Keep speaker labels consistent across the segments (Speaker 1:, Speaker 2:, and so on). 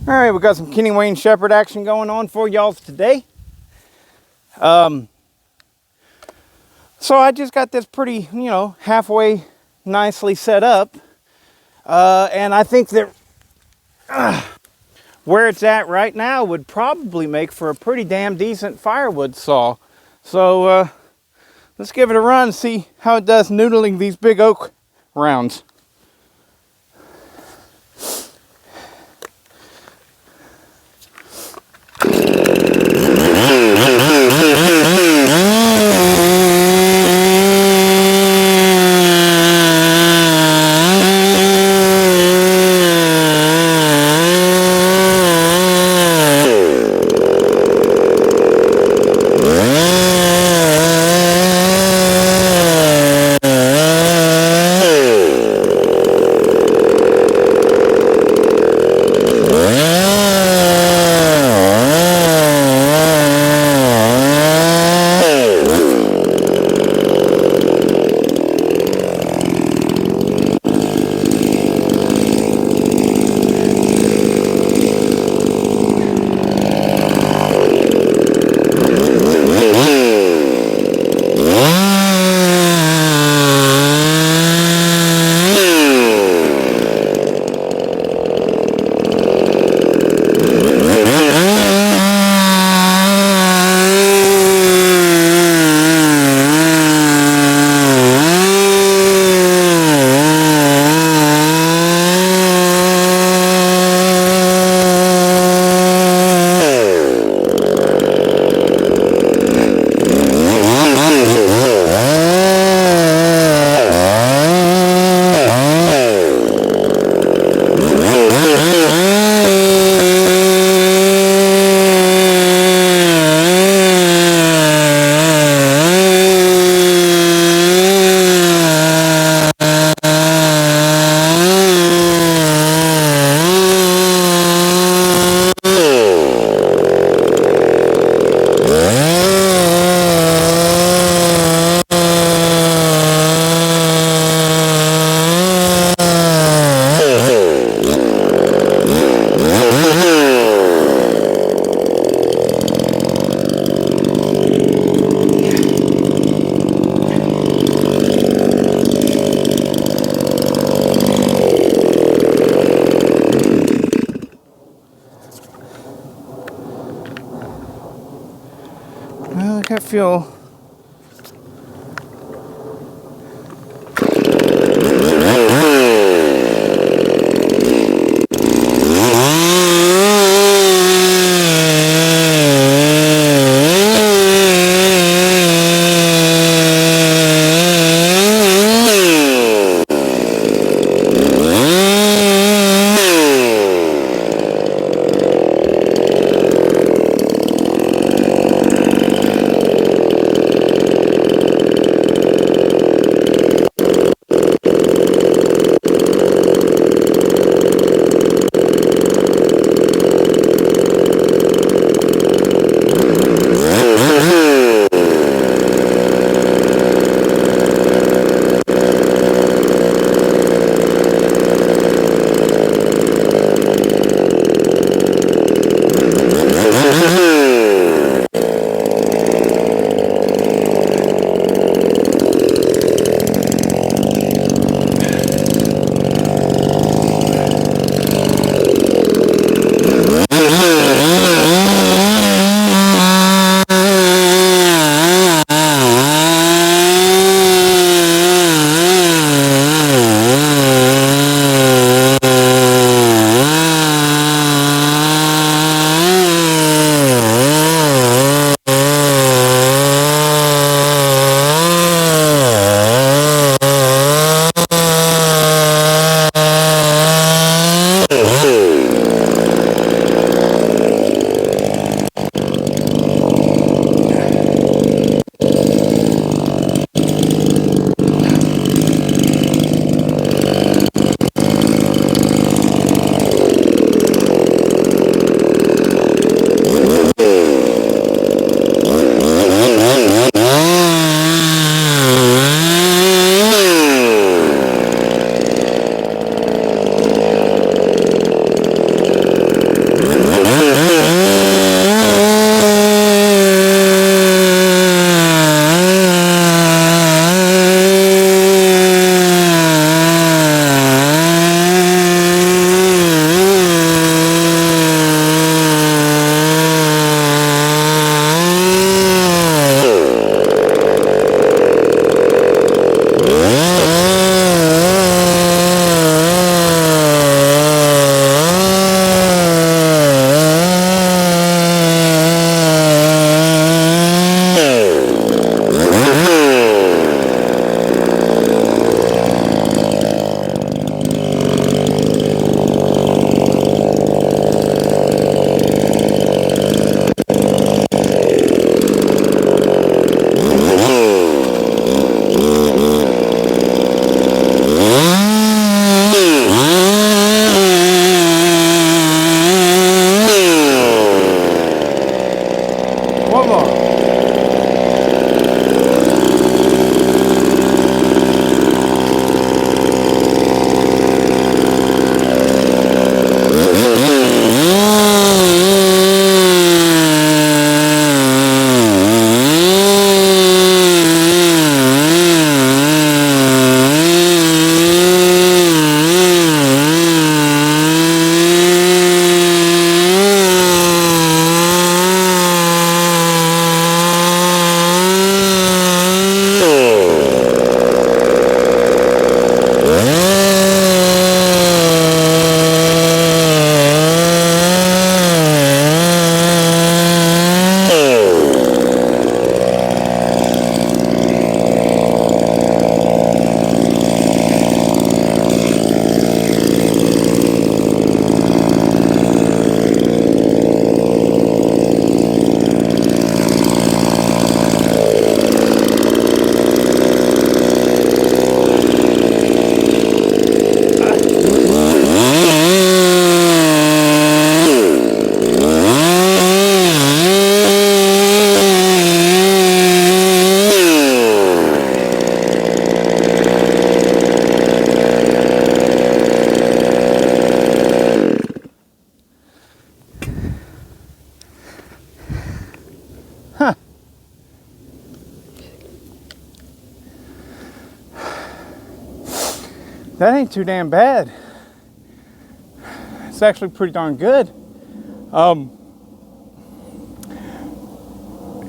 Speaker 1: All right, we got some Kenny Wayne Shepherd action going on for y'all today. So I just got this pretty, halfway nicely set up. And I think that where it's at right now would probably make for a pretty damn decent firewood saw. So let's give it a run and see how it does noodling these big oak rounds. Well, I got fuel. that ain't too damn bad. It's actually pretty darn good.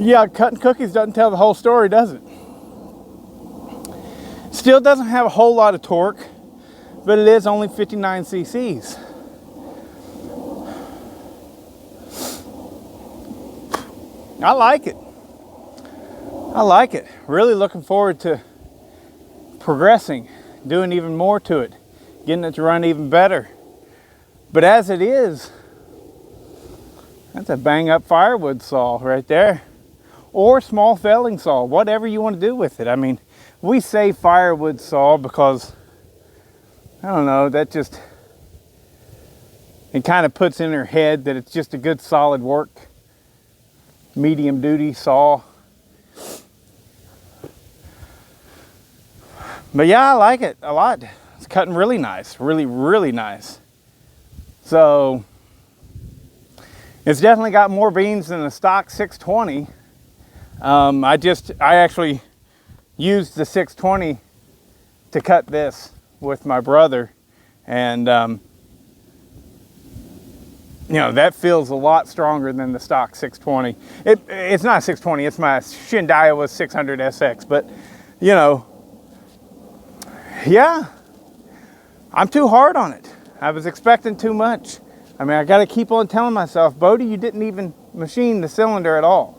Speaker 1: Yeah, cutting cookies doesn't tell the whole story, does it? Still doesn't have a whole lot of torque, but it is only 59 cc's. I like it. I like it. Really looking forward to progressing, doing even more to it, getting it to run even better. But as it is, that's a bang up firewood saw right there. Or small felling saw, whatever you want to do with it. I mean, we say firewood saw because, I don't know, that just, it kind of puts in her head that it's just a good solid work, medium duty saw. But yeah, I like it a lot. It's cutting really nice, really, really nice. So, it's definitely got more beans than the stock 620. I actually used the 620 to cut this with my brother, and you know, that feels a lot stronger than the stock 620. It's not 620, it's my Shindaiwa 600 SX, but you know, yeah, I'm too hard on it. I was expecting too much. I mean, I got to keep on telling myself, Bodie, you didn't even machine the cylinder at all.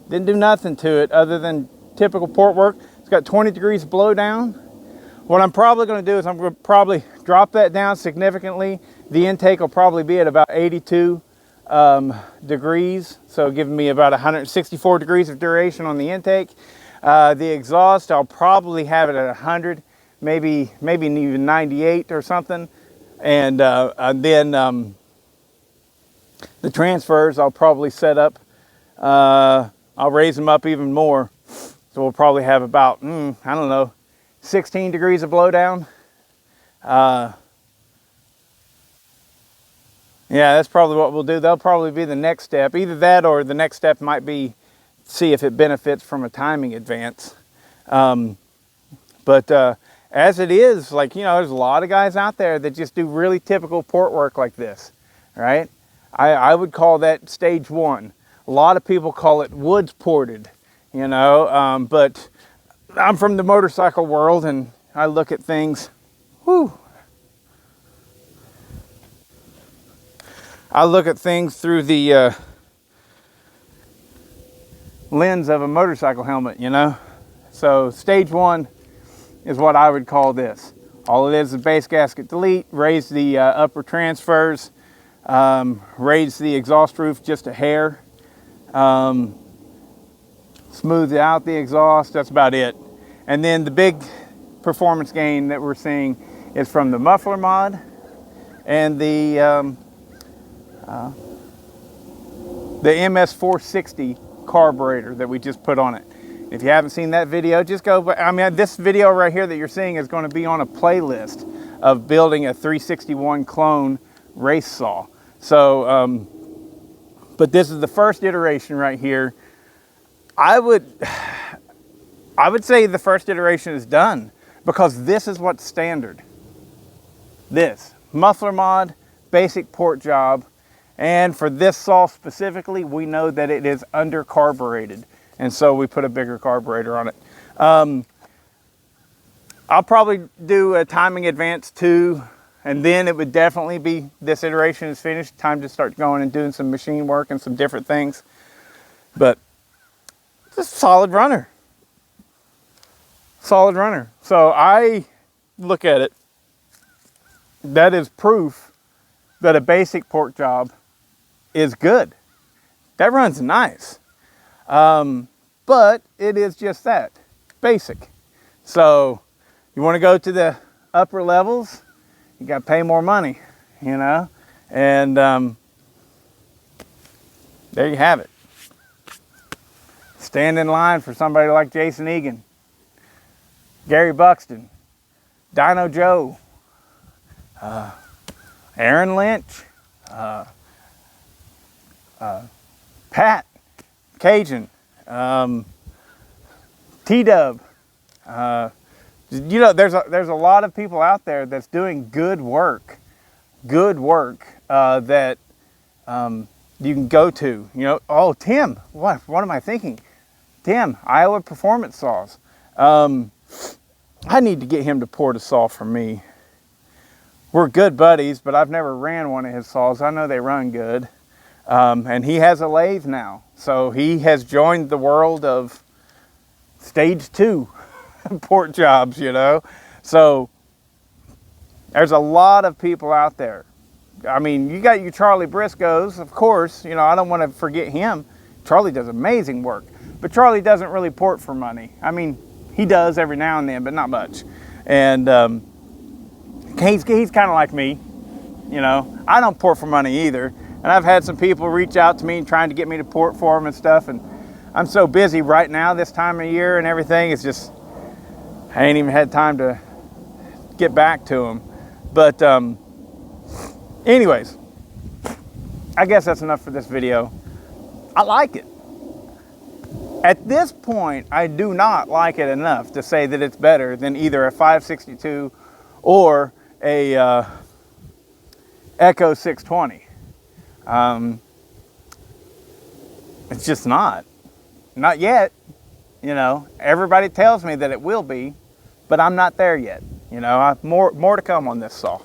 Speaker 1: Didn't do nothing to it other than typical port work. It's got 20 degrees of blowdown. What I'm probably going to do is I'm going to probably drop that down significantly. The intake will probably be at about 82 degrees, so giving me about 164 degrees of duration on the intake. The exhaust, I'll probably have it at 100, maybe even 98 or something. And then the transfers I'll probably set up, I'll raise them up even more. So we'll probably have about, I don't know, 16 degrees of blowdown. Yeah, that's probably what we'll do. That'll probably be the next step. Either that or the next step might be see if it benefits from a timing advance. But as it is, like, you know, there's a lot of guys out there that just do really typical port work like this, right? I would call that stage one. A lot of people call it woods ported, you know, but I'm from the motorcycle world and I look at things, I look at things through the lens of a motorcycle helmet, you know? So stage one is what I would call this. All it is base gasket delete, raise the upper transfers, raise the exhaust roof just a hair, smooth out the exhaust, that's about it. And then the big performance gain that we're seeing is from the muffler mod and the MS460 carburetor that we just put on it. If you haven't seen that video, just go, I mean, this video right here that you're seeing is going to be on a playlist of building a 361 clone race saw. So, but this is the first iteration right here. I would say the first iteration is done because this is what's standard. This, muffler mod, basic port job, and for this saw specifically, we know that it is under carbureted. And so we put a bigger carburetor on it. I'll probably do a timing advance too, and then it would definitely be this iteration is finished. Time to start going and doing some machine work and some different things. But it's a solid runner. Solid runner. So I look at it. That is proof that a basic port job is good. That runs nice. But it is just that, basic. So you want to go to the upper levels, you got to pay more money, you know, and there you have it. Stand in line for somebody like Jason Egan, Gary Buxton, Dino Joe, Aaron Lynch, Pat Cajun, T-Dub, You know, there's a lot of people out there that's doing good work that you can go to. You know, oh, Tim, what am I thinking? Tim, Iowa Performance Saws. I need to get him to port a saw for me. We're good buddies, but I've never ran one of his saws. I know they run good. And he has a lathe now. So he has joined the world of stage 2 port jobs, you know. So there's a lot of people out there. I mean, you got your Charlie Briscoes, of course. You know, I don't want to forget him. Charlie does amazing work. But Charlie doesn't really port for money. I mean, he does every now and then, but not much. And he's kind of like me, you know. I don't port for money either. And I've had some people reach out to me trying to get me to port for them and stuff. And I'm so busy right now this time of year and everything. It's just, I ain't even had time to get back to them. But anyways, I guess that's enough for this video. I like it. At this point, I do not like it enough to say that it's better than either a 562 or a Echo 620. It's just not yet. You know, everybody tells me that it will be, but I'm not there yet. You know, more to come on this saw.